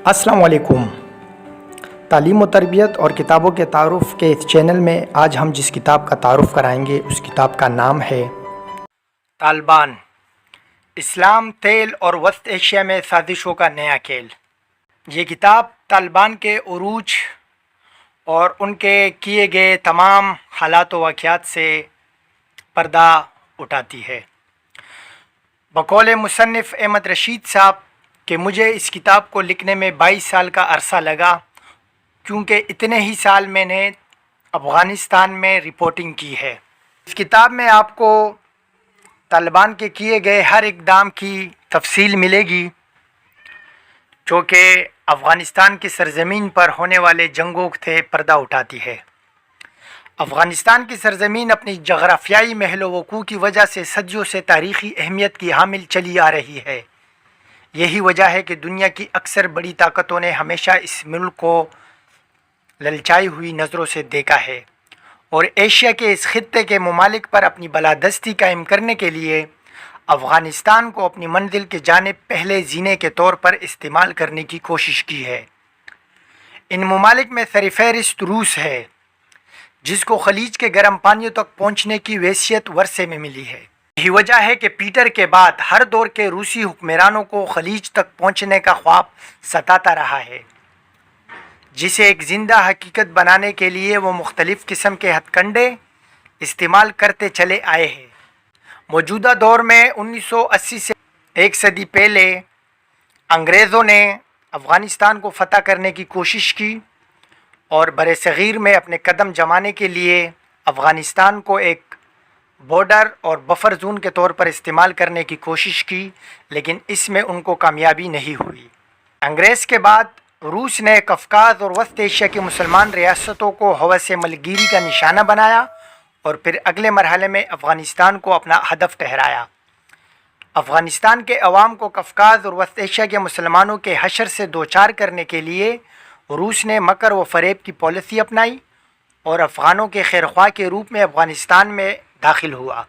अस्सलाम वालेकुम। तालीम व तरबियत और किताबों के तारुफ़ के इस चैनल में आज हम जिस किताब का तारुफ़ कराएंगे उस किताब का नाम है तालिबान, इस्लाम, तेल और वस्त एशिया में साजिशों का नया खेल। ये किताब तालिबान के उरूज और उनके किए गए तमाम हालात व वाक़यात से पर्दा उठाती है। बकौल मुसन्निफ़ अहमद रशीद साहब कि मुझे इस किताब को लिखने में 22 साल का अरसा लगा, क्योंकि इतने ही साल मैंने अफ़गानिस्तान में रिपोर्टिंग की है। इस किताब में आपको तालिबान के किए गए हर इक़दाम की तफसील मिलेगी, जो कि अफ़गानिस्तान की सरज़मीन पर होने वाले जंगों से पर्दा उठाती है। अफ़गानिस्तान की सरज़मीन अपनी जग़राफ़ियाई महलो वक़ूअ की वजह से सदियों से तारीख़ी अहमियत की हामिल चली आ रही है। यही वजह है कि दुनिया की अक्सर बड़ी ताकतों ने हमेशा इस मुल्क को ललचाई हुई नज़रों से देखा है और एशिया के इस खित्ते के ममालिक पर अपनी बलादस्ती कायम करने के लिए अफ़गानिस्तान को अपनी मंजिल के जानिब पहले जीने के तौर पर इस्तेमाल करने की कोशिश की है। इन ममालिक में सरफ़हरिस्त रूस है, जिसको खलीज के गर्म पानियों तक पहुँचने की वैसियत वर्षे में मिली है। यही वजह है कि पीटर के बाद हर दौर के रूसी हुक्मरानों को खलीज तक पहुँचने का ख्वाब सताता रहा है, जिसे एक ज़िंदा हकीकत बनाने के लिए वो मुख्तलिफ़ किस्म के हथकंडे इस्तेमाल करते चले आए हैं। मौजूदा दौर में 1980 से एक सदी पहले अंग्रेज़ों ने अफ़गानिस्तान को फ़तह करने की कोशिश की और बरसग़ीर में अपने कदम जमाने के लिए अफ़गानिस्तान को एक बॉर्डर और बफर जोन के तौर पर इस्तेमाल करने की कोशिश की, लेकिन इसमें उनको कामयाबी नहीं हुई। अंग्रेज़ के बाद रूस ने कफ़काज़ और वस्त एशिया की मुसलमान रियासतों को हवस मलगिरी का निशाना बनाया और फिर अगले मरहले में अफ़गानिस्तान को अपना हदफ ठहराया। अफ़गानिस्तान के अवाम को कफ़काज़ और वस्त एशिया के मुसलमानों के हशर से दो चार करने के लिए रूस ने मकर व फ़रेब की पॉलिसी अपनाई और अफ़गानों के खैरख्वाह के रूप में अफ़गानिस्तान में दाखिल हुआ।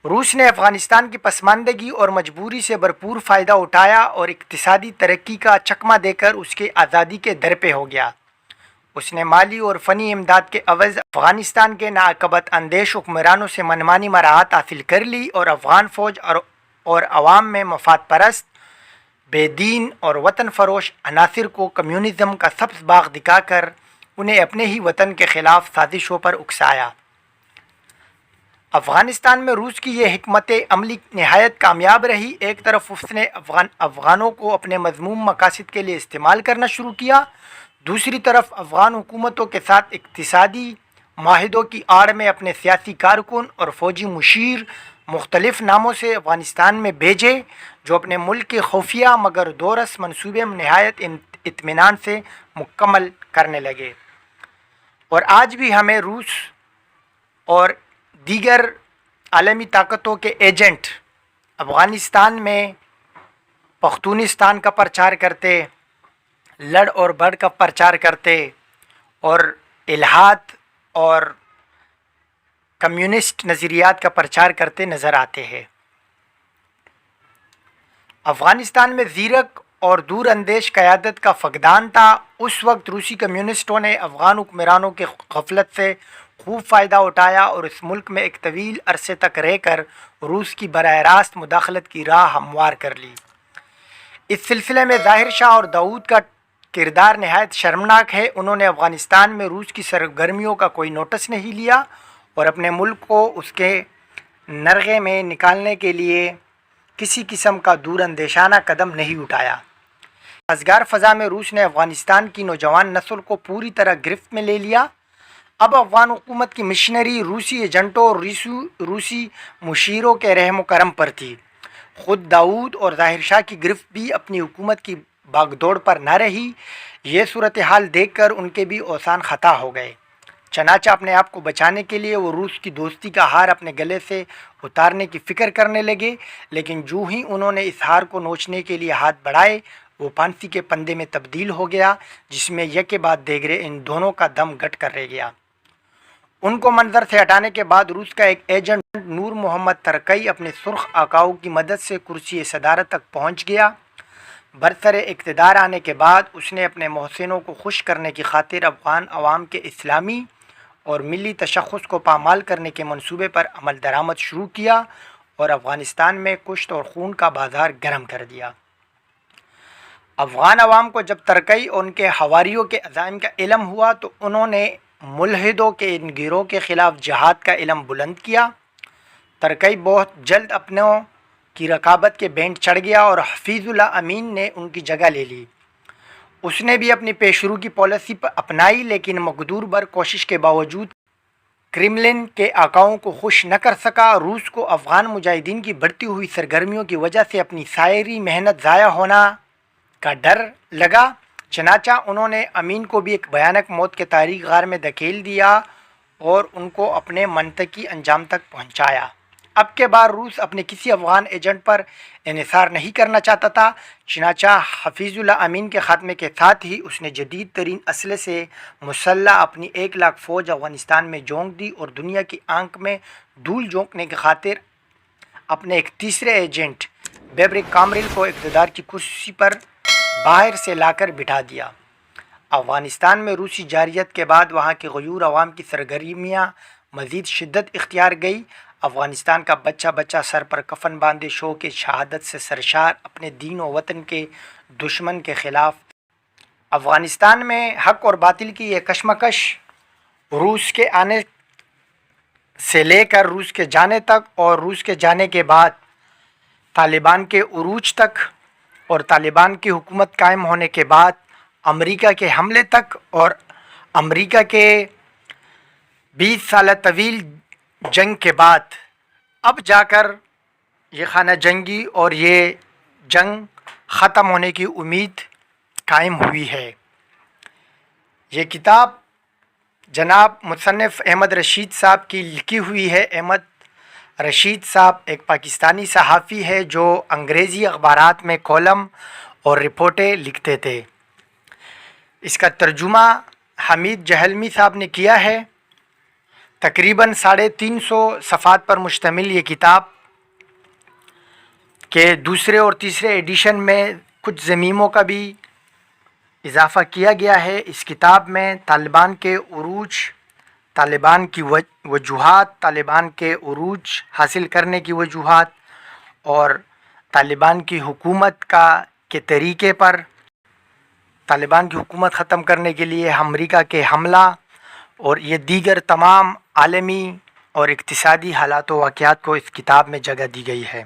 रूस ने अफ़गानिस्तान की पसमानदगी और मजबूरी से भरपूर फ़ायदा उठाया और इक़्तिसादी तरक्की का चकमा देकर उसके आज़ादी के दर पे हो गया। उसने माली और फ़नी इमदाद के अवज़ अफ़गानिस्तान के नाअक़बत अंदेश हुक्मरानों से मनमानी मराहत हासिल कर ली और अफ़गान फ़ौज और अवाम में मफाद परस्त, बेदीन और वतन फ़रोश अनासिर को कम्युनिज़म का सब्ज़ बाग़ दिखाकर उन्हें अपने ही वतन के ख़िलाफ़ साजिशों पर उकसाया। अफ़गानिस्तान में रूस की ये हिकमत अमली नहायत कामयाब रही। एक तरफ उसने अफ़गानों को अपने मज़मूम मकासद के लिए इस्तेमाल करना शुरू किया, दूसरी तरफ अफ़गान हुकूमतों के साथ इक़्तिसादी माहिदों की आड़ में अपने सियासी कारकुन और फ़ौजी मुशीर मुख्तलिफ़ नामों से अफ़गानिस्तान में भेजे, जो अपने मुल्क के खुफिया मगर दोरस मनसूबे में नहायत इत्मीनान से मुकम्मल करने लगे। और आज भी हमें रूस और दीगर आलमी ताकतों के एजेंट अफ़गानिस्तान में पख्तूनिस्तान का प्रचार करते, लड़ और बढ़ का प्रचार करते और इल्हाद और कम्युनिस्ट नज़रियात का प्रचार करते नज़र आते हैं। अफ़गानिस्तान में ज़ीरक और दूर अंदेश क़यादत का फ़क़दान था। उस वक्त रूसी कम्युनिस्टों ने अफ़गान हुक्मरानों के गफलत से खूब फ़ायदा उठाया और इस मुल्क में एक तवील अरसे तक रहकर रूस की बराह रास्त मुदाखलत की राह हमवार कर ली। इस सिलसिले में ज़ाहिर शाह और दाऊद का किरदार नहायत शर्मनाक है। उन्होंने अफ़गानिस्तान में रूस की सरगर्मियों का कोई नोटिस नहीं लिया और अपने मुल्क को उसके नरगे में निकालने के लिए किसी किस्म का दूर अंदेशाना कदम नहीं उठाया। असगार फ़ज़ा में रूस ने अफ़गानिस्तान की नौजवान नस्ल को पूरी तरह गिरफ्त में ले लिया। अब अफ़गान हुकूमत की मिशनरी रूसी एजेंटों और रूसी मुशीरों के रहम करम पर थी। ख़ुद दाऊद और ज़ाहिर शाह की गिरफ्त भी अपनी हुकूमत की बागदौड़ पर न रही। ये सूरत हाल देख कर उनके भी औसान ख़ता हो गए। चनाचा अपने आप को बचाने के लिए वो रूस की दोस्ती का हार अपने गले से उतारने की फ़िक्र करने लगे, लेकिन जो ही उन्होंने इस हार को नोचने के लिए हाथ बढ़ाए, वो फांसी के पंदे में तब्दील हो गया, जिसमें यके बाद देगरे इन दोनों का दम घट कर रह गया। उनको मंजर से हटाने के बाद रूस का एक एजेंट नूर मोहम्मद तरकई अपने सुर्ख आकाओं की मदद से कुर्सी सदारत तक पहुंच गया। برسر اقتدار آنے کے بعد اس نے اپنے محسنوں کو خوش کرنے کی خاطر افغان عوام کے اسلامی اور ملی تشخص کو پامال کرنے کے منصوبے پر عمل درآمد شروع کیا اور افغانستان میں کشت اور خون کا بازار گرم کر دیا۔ افغان عوام کو جب ترکی اور ان کے حواریوں کے عزائم کا علم ہوا تو انہوں نے ملحدوں کے ان گروہ کے خلاف جہاد کا علم بلند کیا۔ ترکی بہت جلد اپنوں کی رقابت کے بینڈ چڑھ گیا اور حفیظ اللہ امین نے ان کی جگہ لے لی۔ اس نے بھی اپنی پیشرو کی پالیسی اپنائی، لیکن مقدور بر کوشش کے باوجود کرملن کے آقاؤں کو خوش نہ کر سکا۔ روس کو افغان مجاہدین کی بڑھتی ہوئی سرگرمیوں کی وجہ سے اپنی ساری محنت ضائع ہونا کا ڈر لگا، چنانچہ انہوں نے امین کو بھی ایک بھیانک موت کے تاریک غار میں دھکیل دیا اور ان کو اپنے منطقی انجام تک پہنچایا۔ اب کے بعد روس اپنے کسی افغان ایجنٹ پر انحصار نہیں کرنا چاہتا تھا، چنانچہ حفیظ اللہ امین کے خاتمے کے ساتھ ہی اس نے جدید ترین اسلحے سے مسلح اپنی 1,00,000 فوج افغانستان میں جھونک دی اور دنیا کی آنکھ میں دھول جھونکنے کی خاطر اپنے ایک تیسرے ایجنٹ بیبرک کامرل کو اقتدار کی کرسی پر باہر سے لا کر بٹھا دیا۔ افغانستان میں روسی جارحیت کے بعد وہاں کے غیور عوام کی سرگرمیاں مزید شدت اختیار گئی۔ افغانستان کا بچہ بچہ سر پر کفن باندھے شوق شہادت سے سرشار اپنے دین و وطن کے دشمن کے خلاف۔ افغانستان میں حق اور باطل کی یہ کشمکش روس کے آنے سے لے کر روس کے جانے تک اور روس کے جانے کے بعد طالبان کے عروج تک اور طالبان کی حکومت قائم ہونے کے بعد امریکہ کے حملے تک اور امریکہ کے 20 سالہ طویل جنگ کے بعد اب جا کر یہ خانہ جنگی اور یہ جنگ ختم ہونے کی امید قائم ہوئی ہے۔ یہ کتاب جناب مصنف احمد رشید صاحب کی لکھی ہوئی ہے۔ احمد رشید صاحب ایک پاکستانی صحافی ہے جو انگریزی اخبارات میں کالم اور رپورٹیں لکھتے تھے۔ اس کا ترجمہ حمید جہلمی صاحب نے کیا ہے۔ تقریباً 350 صفحات پر مشتمل یہ کتاب کے دوسرے اور تیسرے ایڈیشن میں کچھ ضمیموں کا بھی اضافہ کیا گیا ہے۔ اس کتاب میں طالبان کے عروج، طالبان کی وجوہات، طالبان کے عروج حاصل کرنے کی وجوہات اور طالبان کی حکومت کے طریقے پر، طالبان کی حکومت ختم کرنے کے لیے امریکہ کے حملہ اور یہ دیگر تمام عالمی اور اقتصادی حالات و واقعات کو اس کتاب میں جگہ دی گئی ہے۔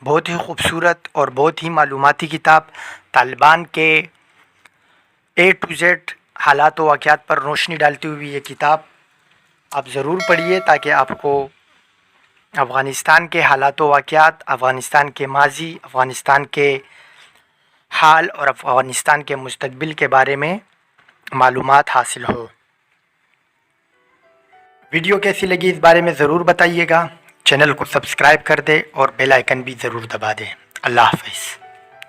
بہت ہی خوبصورت اور بہت ہی معلوماتی کتاب، طالبان کے A to Z حالات و واقعات پر روشنی ڈالتی ہوئی یہ کتاب آپ ضرور پڑھیے تاکہ آپ کو افغانستان کے حالات و واقعات، افغانستان کے ماضی، افغانستان کے حال اور افغانستان کے مستقبل کے بارے میں معلومات حاصل ہو۔ ویڈیو کیسی لگی اس بارے میں ضرور بتائیے گا، چینل کو سبسکرائب کر دیں اور بیل آئیکن بھی ضرور دبا دیں۔ اللہ حافظ۔